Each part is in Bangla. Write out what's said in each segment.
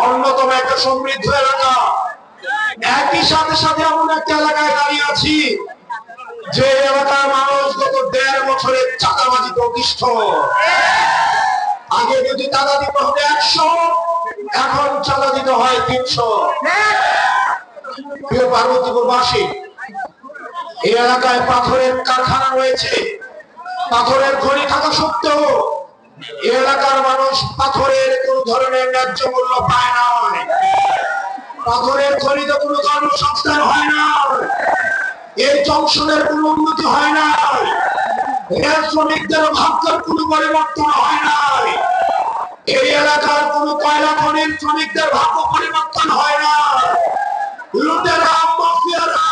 অন্যতম একটা সমৃদ্ধ এলাকা। একই সাথে সাথে এমন একটা এলাকায় দাঁড়িয়ে আছি যে এলাকার মানুষ গত ১.৫ বছরের চাঁদাবাজিতে অতিষ্ঠ। আগে যদি চাঁদা দিতে হবে ১০০, এখন চাঁদা দিতে হয় ৩০০। প্রিয় পার্বতীপুরবাসী, এই এলাকায় পাথরের কারখানা রয়েছে, পাথরের খনি থাকা সত্ত্বেও এই এলাকার মানুষ পাথরের কোন ধরনের ন্যায্য মূল্য পায় না। পাথরের খনিতে কোনো কর্মসংস্থান হয় না, এই জংশনের কোনো উন্নতি হয় না, রেল শ্রমিকদের ভাগ্যের কোনো পরিবর্তন হয় না, এই এলাকার কোন কয়লা খনির শ্রমিকদের ভাগ্য পরিবর্তন হয় না। লুটেরা মাফিয়ারা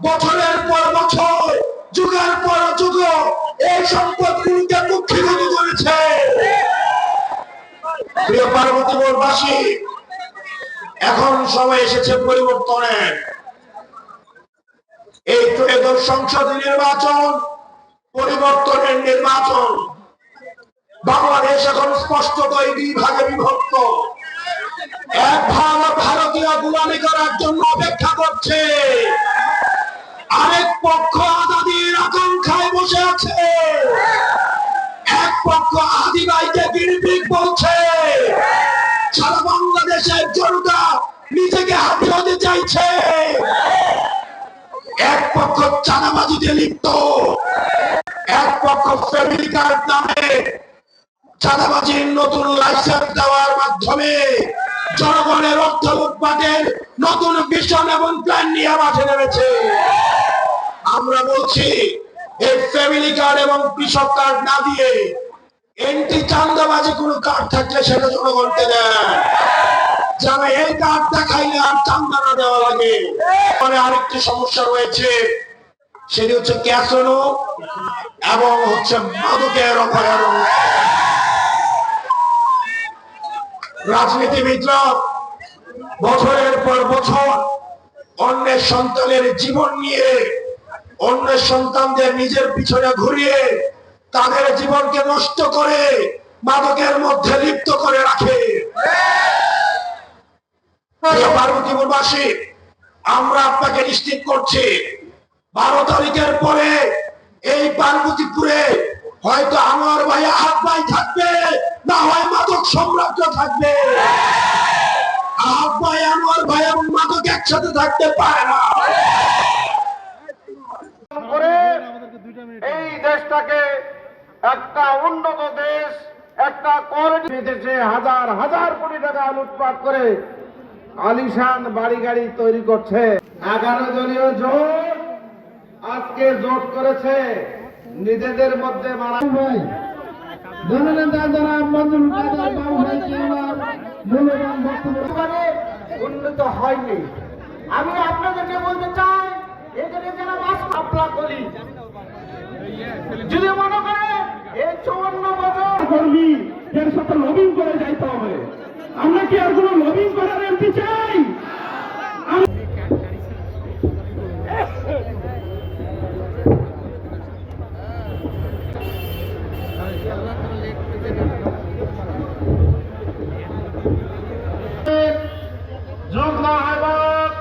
বছরের পর বছর, যুগের পর যুগ এই সম্পদগুলোকে কুক্ষিগত করেছে। প্রিয় পার্বতীপুরবাসী, এখন সময় এসেছে পরিবর্তনের। এই ত্রয়োদশ সংসদ নির্বাচন পরিবর্তনের নির্বাচন। বাংলাদেশ এখন স্পষ্টতই ২ ভাগে বিভক্ত। এক ভাগ ভারতীয় গোলামি করার জন্য অপেক্ষা করছে, আরেক পক্ষ আজাদির আকাঙ্ক্ষায় বসে আছে। এক পক্ষ আদিবাসীকে গিরিপিগ বলছে, সারা বাংলাদেশের জনতা নিজেকে হাতে হতে চাইছে। এক পক্ষ চাঁদাবাজিতে লিপ্ত, এক পক্ষ ফ্যামিলি কার্ড নামে চাঁদাবাজির নতুন লাইসেন্স দেওয়ার মাধ্যমে জনগণের অর্থ লুটপাটের নতুন ভিশন এবং প্ল্যান নিয়ে মাঠে নেমেছে। আমরা বলছি, এই ফ্যামিলি কার্ড এবং কৃষক কার্ড না দিয়ে এন্টি চাঁদাবাজি কোন কার্ড থাকলে সেটা জনগণকে দেন, যেন এই কার্ড দেখাইলে আর চাঁদা না দেওয়া লাগে। মানে আরেকটি সমস্যা রয়েছে, সেটি হচ্ছে ক্যাসিনো এবং মাদকের অভয়ারণ্য। রাজনীতিবিদরা বছরের পর বছর অন্যের সন্তানের জীবন নিয়ে, অন্যের সন্তানদের নিজের পিছনে ঘুরিয়ে তাদের জীবনকে নষ্ট করে মাদকের মধ্যে লিপ্ত করে রাখে। পার্বতীপুরবাসী, আমরা আপনাকে নিশ্চিত করছি, ১২ তারিখের পরে এই পার্বতীপুরে হয়তো আমার ভাই আহাত ভাই থাকবে, না হয় মাদক সাম্রাজ্য থাকবে। আহাত ভাই, আনোয়ার ভাই এবং মাদক একসাথে থাকতে পারে না। এই দেশটাকে একটা উন্নত দেশ, একটা কোয়ালিটি দেশে হাজার হাজার কোটি টাকা লুটপাট করে আলিশান বাড়ি গাড়ি তৈরি করছে। 11 দলীয় জোট আজকে জোট করেছে নিজেদের মধ্যে। উন্নত হয়নি। আমি আপনাদেরকে বলতে চাই, এখানে যারা আপনার করি যদি মনে করে এই 54 বছর কর্মী এর সাথে লবিং করে যাইতে হবে। আমরা কি আর কোনো লবিং করার এমপি চাই? যুগ্ম আহ্বায়ক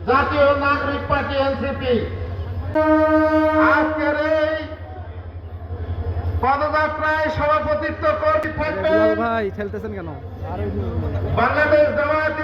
জাতীয় নাগরিক পার্টি এনসিপি আজকের এই পদযাত্রায় সভাপতিত্ব করতে থাকবেন ভাই খেলতেছেন কেন? বাংলাদেশ জামায়াত